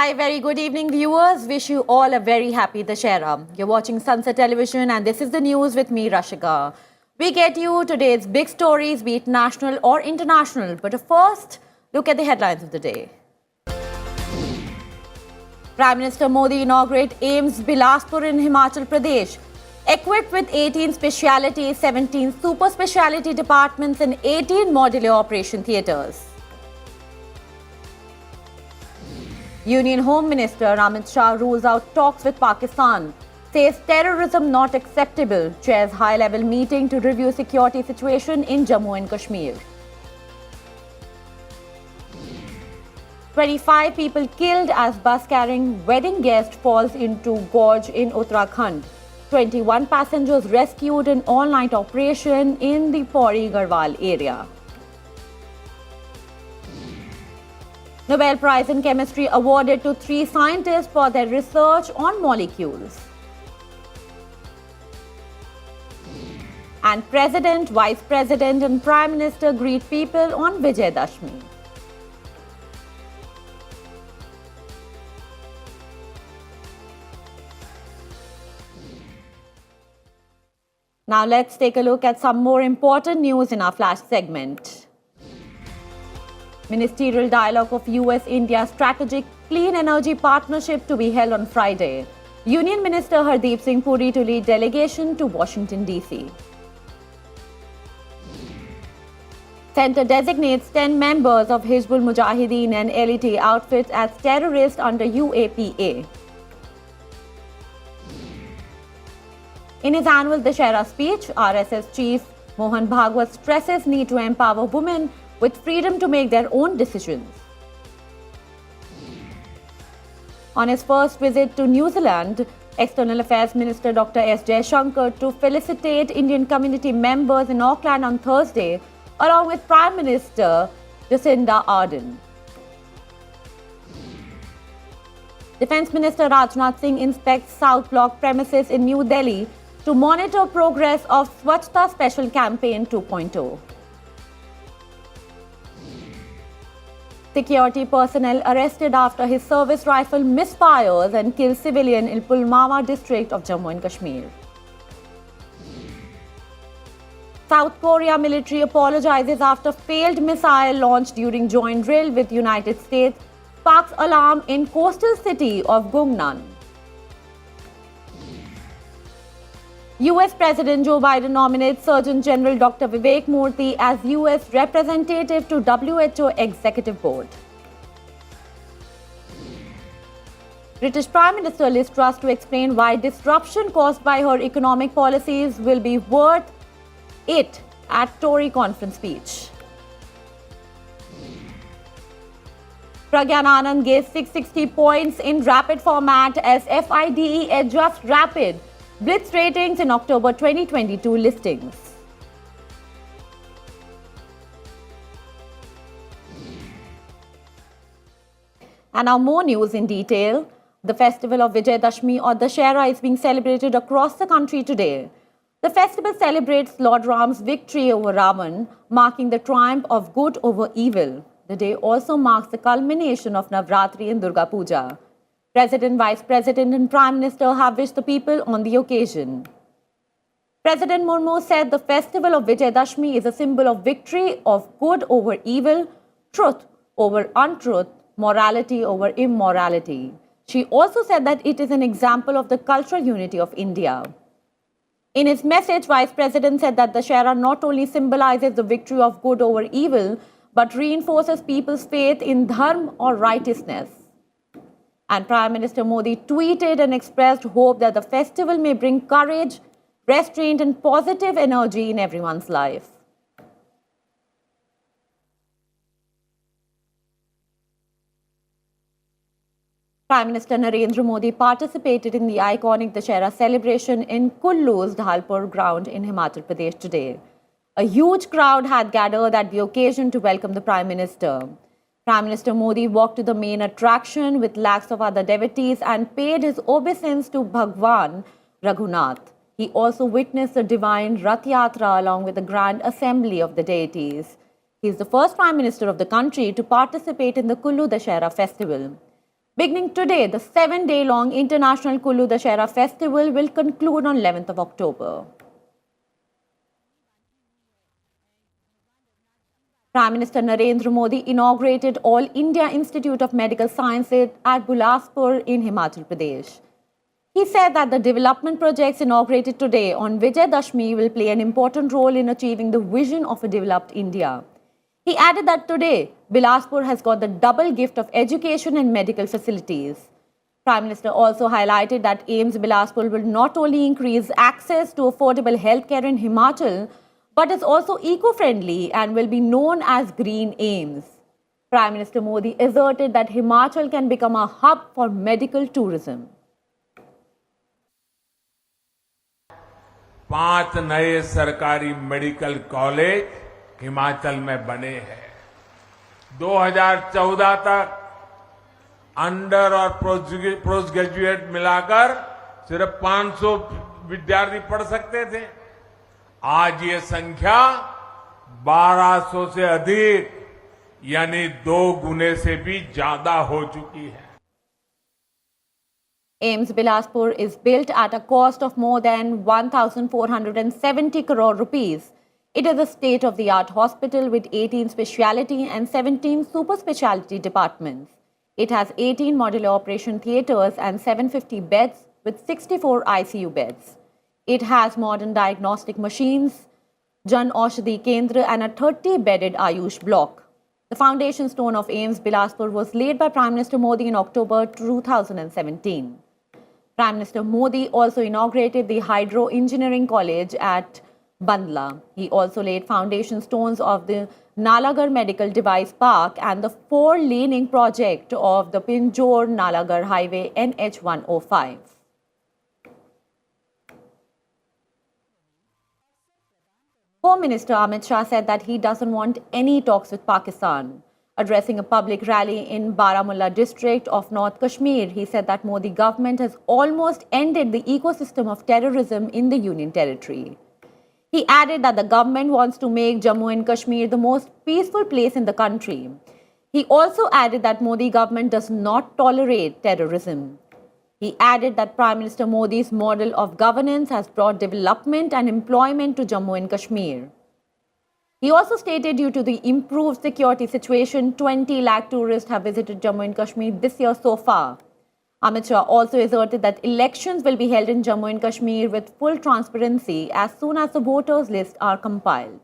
Hi, very good evening, viewers. Wish you all a very happy Dashera. You're watching Sunset Television, and this is the news with me, Rashika. We get you today's big stories, be it national or international. But first, look at the headlines of the day. Prime Minister Modi inaugurates AIIMS Bilaspur in Himachal Pradesh. Equipped with 18 specialities, 17 super speciality departments, and 18 modular operation theatres. Union Home Minister Amit Shah rules out talks with Pakistan, says terrorism not acceptable, chairs high-level meeting to review security situation in Jammu and Kashmir. 25 people killed as bus carrying wedding guest falls into gorge in Uttarakhand. 21 passengers rescued in all-night operation in the Pauri Garhwal area. Nobel Prize in Chemistry awarded to 3 scientists for their research on molecules. And President, Vice President and Prime Minister greet people on Vijay Dashmi. Now let's take a look at some more important news in our flash segment. Ministerial dialogue of US-India Strategic Clean Energy Partnership to be held on Friday. Union Minister Hardeep Singh Puri to lead delegation to Washington, D.C. Centre designates 10 members of Hizbul Mujahideen and LET outfits as terrorists under UAPA. In his annual Dashera speech, RSS Chief Mohan Bhagwat stresses need to empower women with freedom to make their own decisions. On his first visit to New Zealand, External Affairs Minister Dr. S. Jaishankar to felicitate Indian community members in Auckland on Thursday, along with Prime Minister Jacinda Ardern. Defence Minister Rajnath Singh inspects South Block premises in New Delhi to monitor progress of Swachhta Special Campaign 2.0. Security personnel arrested after his service rifle misfires and kills civilian in Pulwama district of Jammu and Kashmir. South Korea military apologizes after failed missile launched during joint drill with United States sparks alarm in coastal city of Gungnan. US President Joe Biden nominates Surgeon General Dr. Vivek Murthy as US representative to WHO Executive Board. British Prime Minister Liz Truss to explain why disruption caused by her economic policies will be worth it at Tory conference speech. Pragyan Anand gave 660 points in rapid format as FIDE adjusts rapid Blitz ratings in October 2022 listings. And now more news in detail. The festival of Vijay Dashmi or Dashera is being celebrated across the country today. The festival celebrates Lord Ram's victory over Ravan, marking the triumph of good over evil. The day also marks the culmination of Navratri and Durga Puja. President, Vice President and Prime Minister have wished the people on the occasion. President Murmu said the festival of Vijay Dashmi is a symbol of victory of good over evil, truth over untruth, morality over immorality. She also said that it is an example of the cultural unity of India. In his message, Vice President said that Dashera not only symbolizes the victory of good over evil, but reinforces people's faith in dharma or righteousness. And Prime Minister Modi tweeted and expressed hope that the festival may bring courage, restraint and positive energy in everyone's life. Prime Minister Narendra Modi participated in the iconic Dashera celebration in Kullu's Dhalpur ground in Himachal Pradesh today. A huge crowd had gathered at the occasion to welcome the Prime Minister. Prime Minister Modi walked to the main attraction with lakhs of other devotees and paid his obeisance to Bhagwan Raghunath. He also witnessed the divine Rath Yatra along with the grand assembly of the deities. He is the first Prime Minister of the country to participate in the Kullu Dashera festival. Beginning today, the 7-day-long International Kullu Dashera Festival will conclude on 11th of October. Prime Minister Narendra Modi inaugurated All India Institute of Medical Sciences at Bilaspur in Himachal Pradesh. He said that the development projects inaugurated today on Vijay Dashmi will play an important role in achieving the vision of a developed India. He added that today, Bilaspur has got the double gift of education and medical facilities. Prime Minister also highlighted that AIIMS Bilaspur will not only increase access to affordable healthcare in Himachal, but is also eco-friendly and will be known as Green AIIMS. Prime Minister Modi asserted that Himachal can become a hub for medical tourism. 5 नए सरकारी medical college Himachal में बने हैं। 2014 तक under और post graduate मिलाकर सिर्फ 500 विद्यार्थी पढ़ सकते थे। आज ये संख्या 1200 से अधिक यानी 2 गुने से भी ज्यादा हो चुकी है। AIIMS Bilaspur is built at a cost of more than 1,470 crore rupees. It is a state-of-the-art hospital with 18 specialty and 17 super specialty departments. It has 18 modular operation theatres and 750 beds with 64 ICU beds. It has modern diagnostic machines, Jan Aushadhi Kendra and a 30-bedded Ayush block. The foundation stone of AIIMS Bilaspur was laid by Prime Minister Modi in October 2017. Prime Minister Modi also inaugurated the Hydro Engineering College at Bandla. He also laid foundation stones of the Nalagarh Medical Device Park and the 4-laning project of the Pinjore-Nalagarh Highway NH105. Home Minister Amit Shah said that he doesn't want any talks with Pakistan. Addressing a public rally in Baramulla district of North Kashmir, he said that Modi government has almost ended the ecosystem of terrorism in the Union Territory. He added that the government wants to make Jammu and Kashmir the most peaceful place in the country. He also added that Modi government does not tolerate terrorism. He added that Prime Minister Modi's model of governance has brought development and employment to Jammu and Kashmir. He also stated due to the improved security situation, 20 lakh tourists have visited Jammu and Kashmir this year so far. Amit Shah also asserted that elections will be held in Jammu and Kashmir with full transparency as soon as the voters' lists are compiled.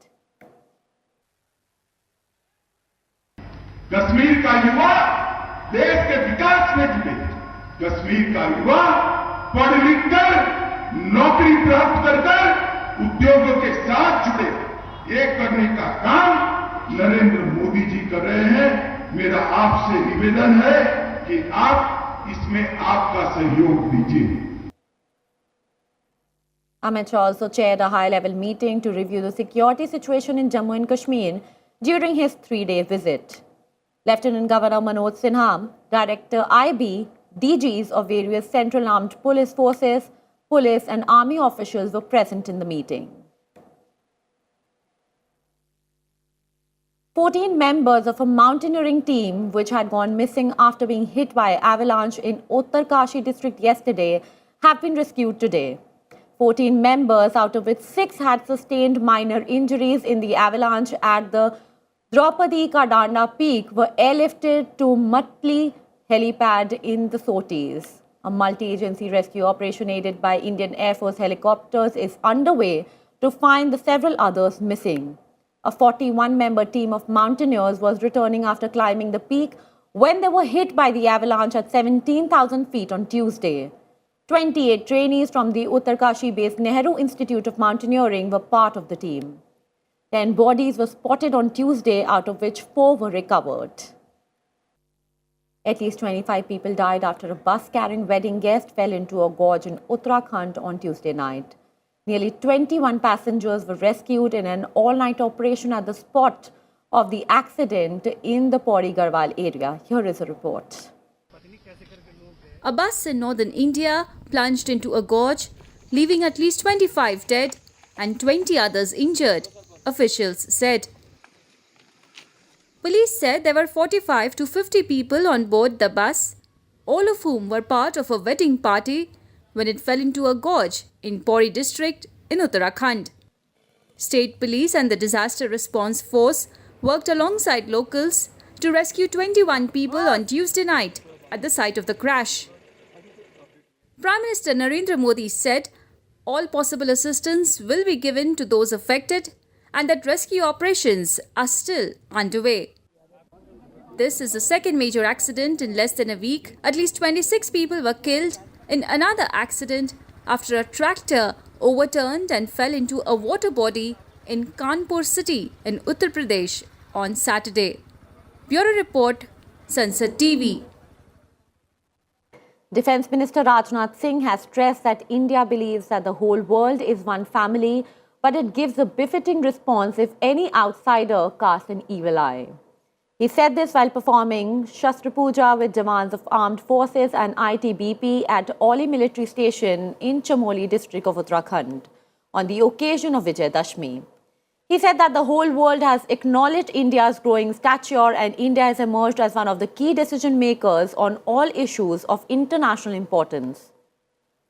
Kashmir का युवा देश के विकास में जुटे, कश्मीर का युवा पढ़ लिख कर नौकरी प्राप्त कर उद्योगों के साथ जुड़े, ये करने का काम नरेंद्र मोदी जी कर रहे हैं। मेरा आपसे निवेदन है कि आप इसमें आपका सहयोग दीजिए। Amit Shah also chaired a high-level meeting to review the security situation in Jammu and Kashmir during his 3-day visit. Lieutenant Governor Manoj Sinha, Director IB, DGs of various Central Armed Police Forces, police and army officials were present in the meeting. 14 members of a mountaineering team which had gone missing after being hit by avalanche in Uttarkashi district yesterday have been rescued today. 14 members, out of which 6 had sustained minor injuries in the avalanche at the Draupadi Ka Danda peak, were airlifted to Matli helipad in the Sotis. A multi-agency rescue operation aided by Indian Air Force helicopters is underway to find the several others missing. A 41-member team of mountaineers was returning after climbing the peak when they were hit by the avalanche at 17,000 feet on Tuesday. 28 trainees from the Uttarkashi-based Nehru Institute of Mountaineering were part of the team. 10 bodies were spotted on Tuesday, out of which 4 were recovered. At least 25 people died after a bus carrying wedding guests fell into a gorge in Uttarakhand on Tuesday night. Nearly 21 passengers were rescued in an all-night operation at the spot of the accident in the Pauri Garhwal area. Here is a report. A bus in northern India plunged into a gorge, leaving at least 25 dead and 20 others injured, officials said. Police said there were 45 to 50 people on board the bus. all of whom were part of a wedding party when it fell into a gorge in Pauri district in Uttarakhand. State police and the disaster response force worked alongside locals to rescue 21 people on Tuesday night at the site of the crash. Prime Minister Narendra Modi said all possible assistance will be given to those affected and that rescue operations are still underway. This is the second major accident in less than a week. At least 26 people were killed in another accident after a tractor overturned and fell into a water body in Kanpur city in Uttar Pradesh on Saturday. Bureau Report, Sansad TV. Defence Minister Rajnath Singh has stressed that India believes that the whole world is one family, but it gives a befitting response if any outsider casts an evil eye. He said this while performing Shastra Puja with jawans of armed forces and ITBP at Oli military station in Chamoli district of Uttarakhand on the occasion of Vijay Dashmi. He said that the whole world has acknowledged India's growing stature and India has emerged as one of the key decision makers on all issues of international importance.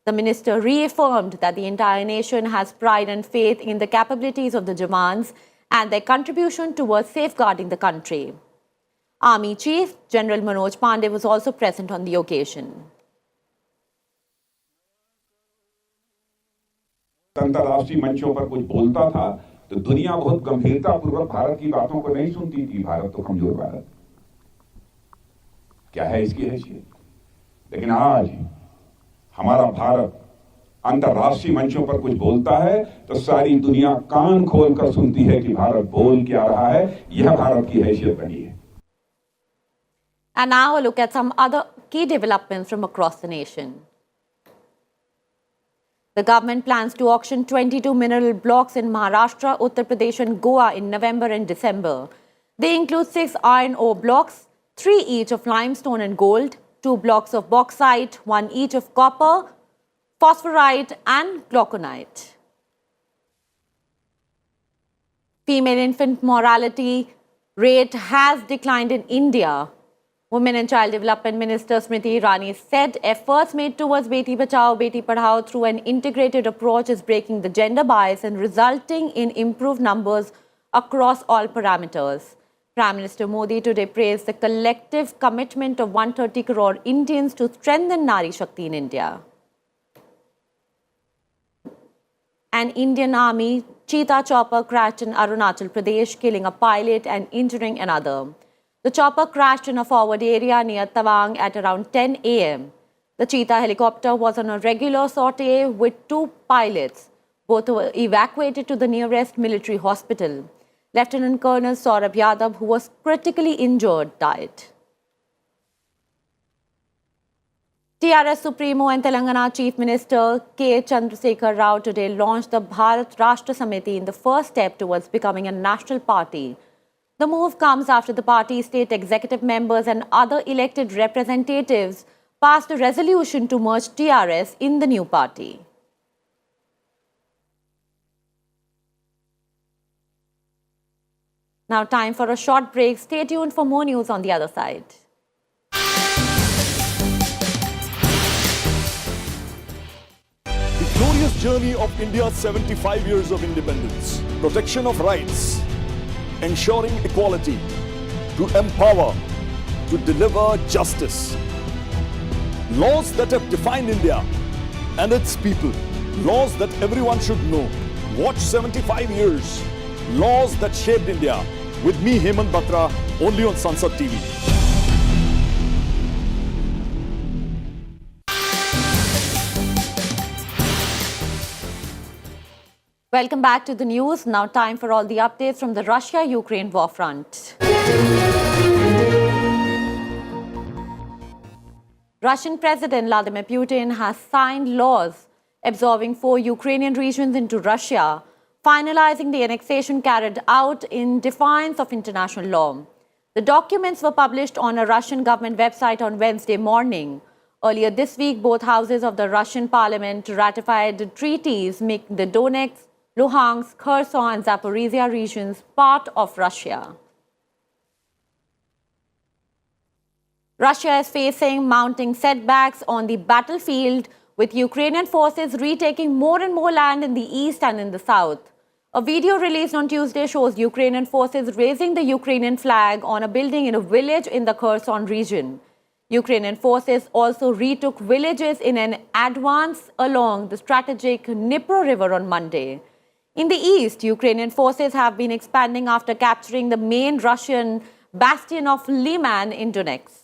The minister reaffirmed that the entire nation has pride and faith in the capabilities of the Jawans and their contribution towards safeguarding the country. Army Chief General Manoj Pandey was also present on the occasion. अंतर्राष्ट्रीय मंचों पर कुछ बोलता था तो दुनिया बहुत गंभीरतापूर्वक भारत की बातों को नहीं सुनती थी। भारत तो कमजोर भारत, क्या है इसकी हैसियत? लेकिन आज हमारा भारत अंतर्राष्ट्रीय मंचों पर कुछ बोलता है तो सारी दुनिया कान खोलकर सुनती है कि भारत बोल क्या रहा है। यह भारत की हैसियत बनी है। And now a look at some other key developments from across the nation. The government plans to auction 22 mineral blocks in Maharashtra, Uttar Pradesh and Goa in November and December. They include 6 iron ore blocks, 3 each of limestone and gold, 2 blocks of bauxite, 1 each of copper, phosphorite and glauconite. Female infant mortality rate has declined in India. Women and Child Development Minister Smriti Irani said efforts made towards Beti Bachao, Beti Padhao through an integrated approach is breaking the gender bias and resulting in improved numbers across all parameters. Prime Minister Modi today praised the collective commitment of 130 crore Indians to strengthen Nari Shakti in India. An Indian Army cheetah chopper crashed in Arunachal Pradesh, killing a pilot and injuring another. The chopper crashed in a forward area near Tawang at around 10 a.m. The cheetah helicopter was on a regular sortie with 2 pilots. Both were evacuated to the nearest military hospital. Lieutenant Colonel Saurabh Yadav, who was critically injured, died. TRS Supremo and Telangana Chief Minister K. Chandrasekhar Rao today launched the Bharat Rashtra Samiti in the first step towards becoming a national party. The move comes after the party's state executive members and other elected representatives passed a resolution to merge TRS in the new party. Now time for a short break. Stay tuned for more news on the other side. The glorious journey of India's 75 years of independence, protection of rights, ensuring equality, to empower, to deliver justice. Laws that have defined India and its people. Laws that everyone should know. Watch 75 years. Laws that shaped India. With me, Hemant Batra, only on Sansad TV. Welcome back to the news. Now time for all the updates from the Russia-Ukraine war front. Russian President Vladimir Putin has signed laws absorbing 4 Ukrainian regions into Russia, finalizing the annexation carried out in defiance of international law. The documents were published on a Russian government website on Wednesday morning. Earlier this week, both houses of the Russian parliament ratified treaties making the Donetsk, Luhansk, Kherson and Zaporizhia regions part of Russia. Russia is facing mounting setbacks on the battlefield, with Ukrainian forces retaking more and more land in the east and in the south. A video released on Tuesday shows Ukrainian forces raising the Ukrainian flag on a building in a village in the Kherson region. Ukrainian forces also retook villages in an advance along the strategic Dnipro River on Monday. In the east, Ukrainian forces have been expanding after capturing the main Russian bastion of Liman in Donetsk.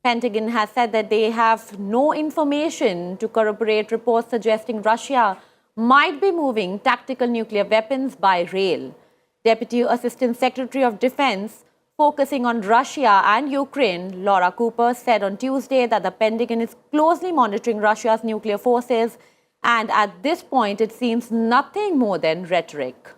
Pentagon has said that they have no information to corroborate reports suggesting Russia might be moving tactical nuclear weapons by rail. Deputy Assistant Secretary of Defense focusing on Russia and Ukraine, Laura Cooper, said on Tuesday that the Pentagon is closely monitoring Russia's nuclear forces, and at this point it seems nothing more than rhetoric.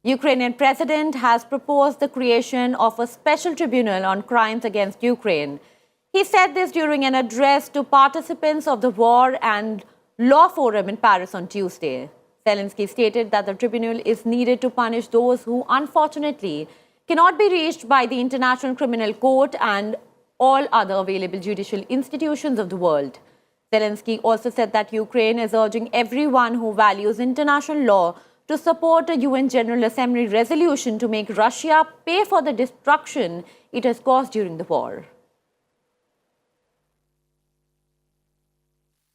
Ukrainian president has proposed the creation of a special tribunal on crimes against Ukraine. He said this during an address to participants of the War and Law Forum in Paris on Tuesday. Zelensky stated that the tribunal is needed to punish those who unfortunately cannot be reached by the International Criminal Court and all other available judicial institutions of the world. Zelensky also said that Ukraine is urging everyone who values international law to support a UN General Assembly resolution to make Russia pay for the destruction it has caused during the war.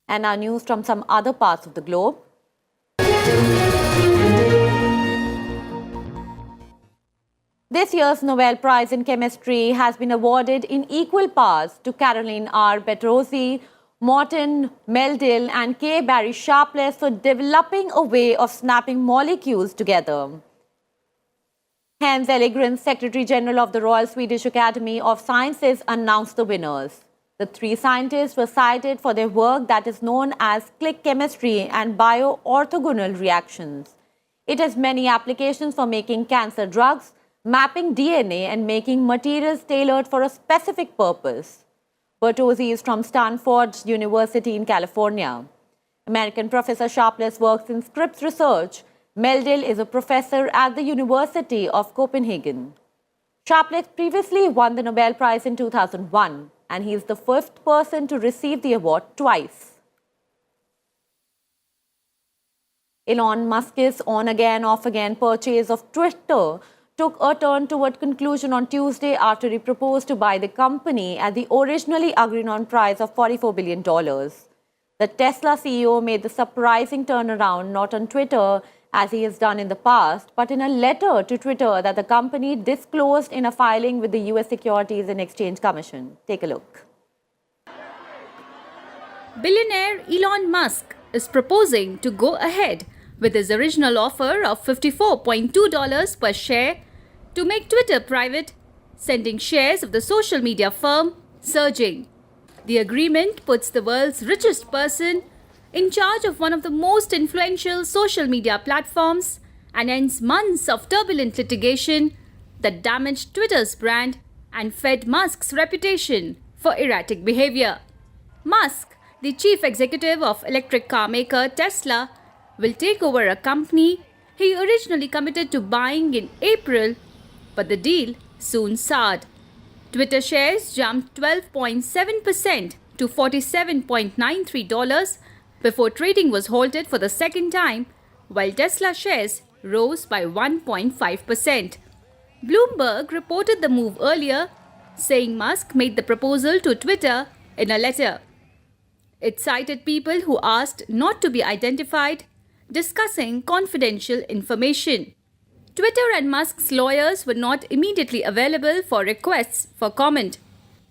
And now news from some other parts of the globe. This year's Nobel Prize in Chemistry has been awarded in equal parts to Caroline R. Bertozzi, Morton Meldill and K. Barry Sharpless for developing a way of snapping molecules together. Hans Ellegren, Secretary General of the Royal Swedish Academy of Sciences, announced the winners. The three scientists were cited for their work that is known as click chemistry and bioorthogonal reactions. It has many applications for making cancer drugs, mapping DNA, and making materials tailored for a specific purpose. Bertozzi is from Stanford University in California. American Professor Sharpless works in Scripps Research. Meldill is a professor at the University of Copenhagen. Sharpless previously won the Nobel Prize in 2001, and he is the fifth person to receive the award twice. Elon Musk's on-again, off-again purchase of Twitter took a turn toward conclusion on Tuesday after he proposed to buy the company at the originally agreed-on price of $44 billion. The Tesla CEO made the surprising turnaround not on Twitter, as he has done in the past, but in a letter to Twitter that the company disclosed in a filing with the US Securities and Exchange Commission. Take a look. Billionaire Elon Musk is proposing to go ahead with his original offer of $54.2 per share to make Twitter private, sending shares of the social media firm surging. The agreement puts the world's richest person in charge of one of the most influential social media platforms and ends months of turbulent litigation that damaged Twitter's brand and fed Musk's reputation for erratic behavior. Musk, the chief executive of electric car maker Tesla, will take over a company he originally committed to buying in April, but the deal soon soured. Twitter shares jumped 12.7% to $47.93 before trading was halted for the second time, while Tesla shares rose by 1.5%. Bloomberg reported the move earlier, saying Musk made the proposal to Twitter in a letter. It cited people who asked not to be identified, discussing confidential information. Twitter and Musk's lawyers were not immediately available for requests for comment.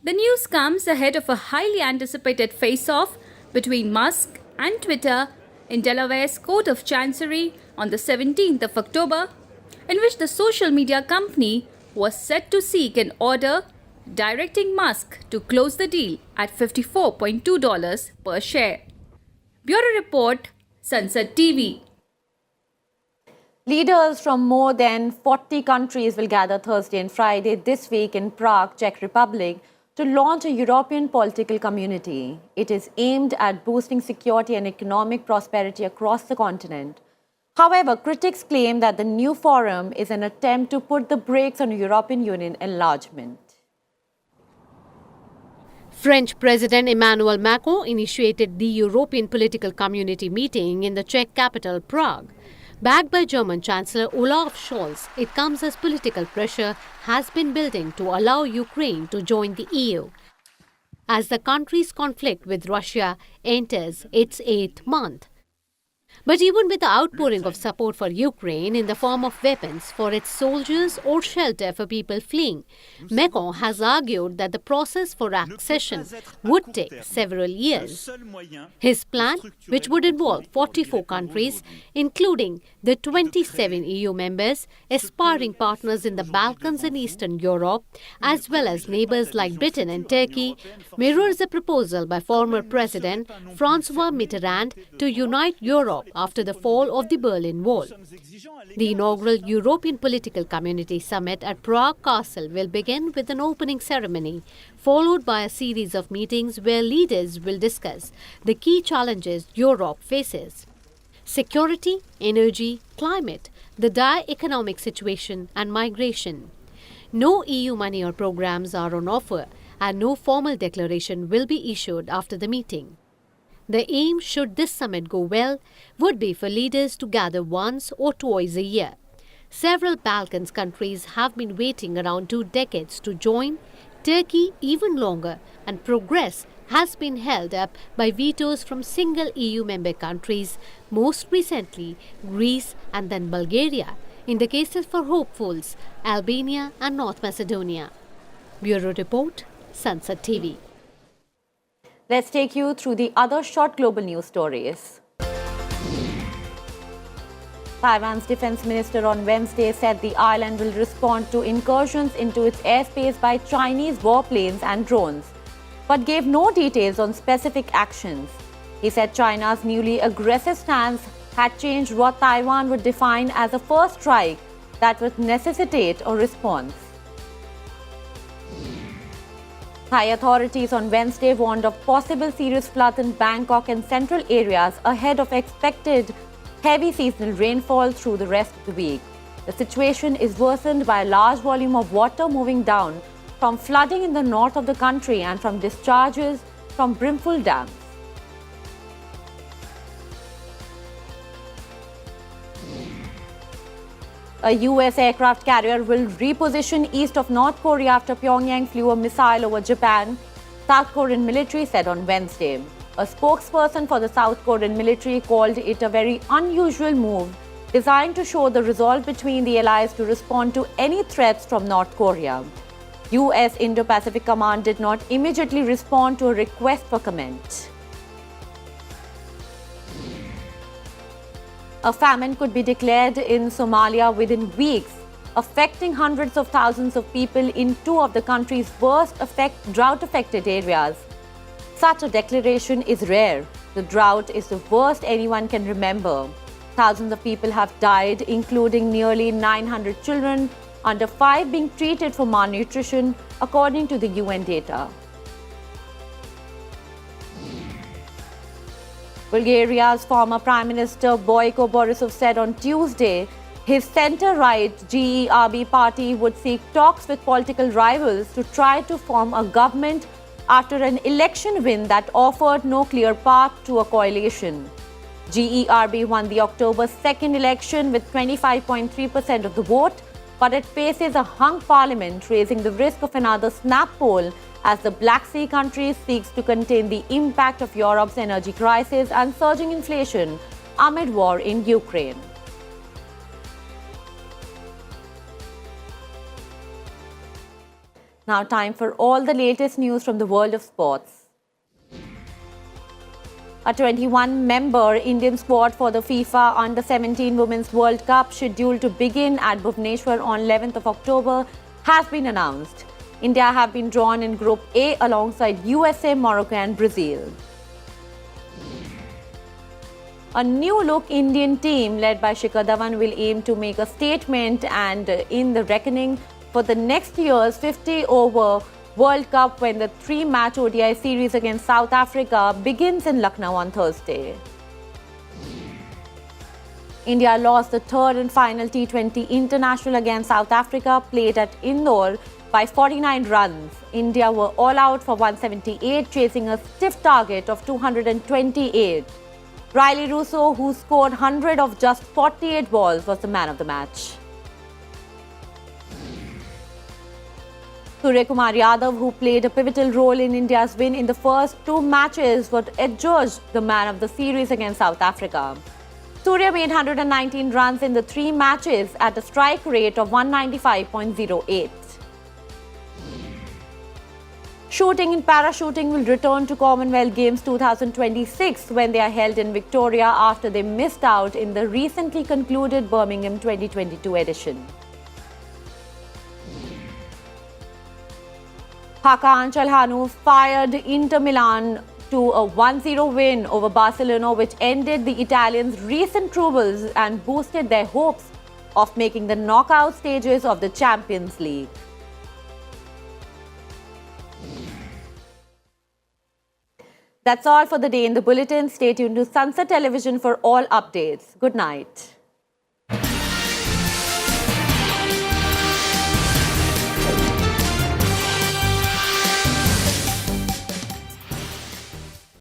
The news comes ahead of a highly anticipated face-off between Musk and Twitter in Delaware's Court of Chancery on the 17th of October, in which the social media company was set to seek an order directing Musk to close the deal at $54.2 per share. Bureau Report, Sansad TV. Leaders from more than 40 countries will gather Thursday and Friday this week in Prague, Czech Republic, to launch a European political community. It is aimed at boosting security and economic prosperity across the continent. However, critics claim that the new forum is an attempt to put the brakes on European Union enlargement. French President Emmanuel Macron initiated the European Political Community meeting in the Czech capital Prague. Backed by German Chancellor Olaf Scholz, it comes as political pressure has been building to allow Ukraine to join the EU, as the country's conflict with Russia enters its 8th month. But even with the outpouring of support for Ukraine in the form of weapons for its soldiers or shelter for people fleeing, Macron has argued that the process for accession would take several years. His plan, which would involve 44 countries, including the 27 EU members, aspiring partners in the Balkans and Eastern Europe, as well as neighbors like Britain and Turkey, mirrors a proposal by former President François Mitterrand to unite Europe after the fall of the Berlin Wall. The inaugural European Political Community Summit at Prague Castle will begin with an opening ceremony, followed by a series of meetings where leaders will discuss the key challenges Europe faces: security, energy, climate, the dire economic situation, and migration. No EU money or programs are on offer, and no formal declaration will be issued after the meeting. The aim, should this summit go well, would be for leaders to gather once or twice a year. Several Balkans countries have been waiting around 2 decades to join, Turkey even longer, and progress has been held up by vetoes from single EU member countries, most recently Greece and then Bulgaria, in the cases for hopefuls, Albania and North Macedonia. Bureau Report, Sunset TV. Let's take you through the other short global news stories. Taiwan's defense minister on Wednesday said the island will respond to incursions into its airspace by Chinese warplanes and drones, but gave no details on specific actions. He said China's newly aggressive stance had changed what Taiwan would define as a first strike that would necessitate a response. Thai authorities on Wednesday warned of possible serious floods in Bangkok and central areas ahead of expected heavy seasonal rainfall through the rest of the week. The situation is worsened by a large volume of water moving down from flooding in the north of the country and from discharges from brimful dams. A US aircraft carrier will reposition east of North Korea after Pyongyang flew a missile over Japan, South Korean military said on Wednesday. A spokesperson for the South Korean military called it a very unusual move designed to show the resolve between the allies to respond to any threats from North Korea. US Indo-Pacific Command did not immediately respond to a request for comment. A famine could be declared in Somalia within weeks, affecting hundreds of thousands of people in 2 of the country's worst drought-affected areas. Such a declaration is rare. The drought is the worst anyone can remember. Thousands of people have died, including nearly 900 children under 5 being treated for malnutrition, according to the UN data. Bulgaria's former Prime Minister Boyko Borisov said on Tuesday his centre-right GERB party would seek talks with political rivals to try to form a government after an election win that offered no clear path to a coalition. GERB won the October 2nd election with 25.3% of the vote, but it faces a hung parliament, raising the risk of another snap poll as the Black Sea country seeks to contain the impact of Europe's energy crisis and surging inflation amid war in Ukraine. Now time for all the latest news from the world of sports. A 21-member Indian squad for the FIFA Under-17 Women's World Cup, scheduled to begin at Bhubaneswar on 11th of October, has been announced. India have been drawn in Group A alongside USA, Morocco and Brazil. A new-look Indian team led by Shikhar Dhawan will aim to make a statement and in the reckoning for the next year's 50-over World Cup when the 3-match ODI series against South Africa begins in Lucknow on Thursday. India lost the third and final T20 international against South Africa, played at Indore, by 49 runs. India were all out for 178, chasing a stiff target of 228. Riley Russo, who scored 100 of just 48 balls, was the man of the match. Surya Kumar Yadav, who played a pivotal role in India's win in the first two matches, was adjudged the man of the series against South Africa. Surya made 119 runs in the three matches at a strike rate of 195.08. Shooting and parachuting will return to Commonwealth Games 2026 when they are held in Victoria after they missed out in the recently concluded Birmingham 2022 edition. Hakan Çalhanoğlu fired Inter Milan to a 1-0 win over Barcelona, which ended the Italians' recent troubles and boosted their hopes of making the knockout stages of the Champions League. That's all for the day in the bulletin. Stay tuned to Sunset Television for all updates. Good night.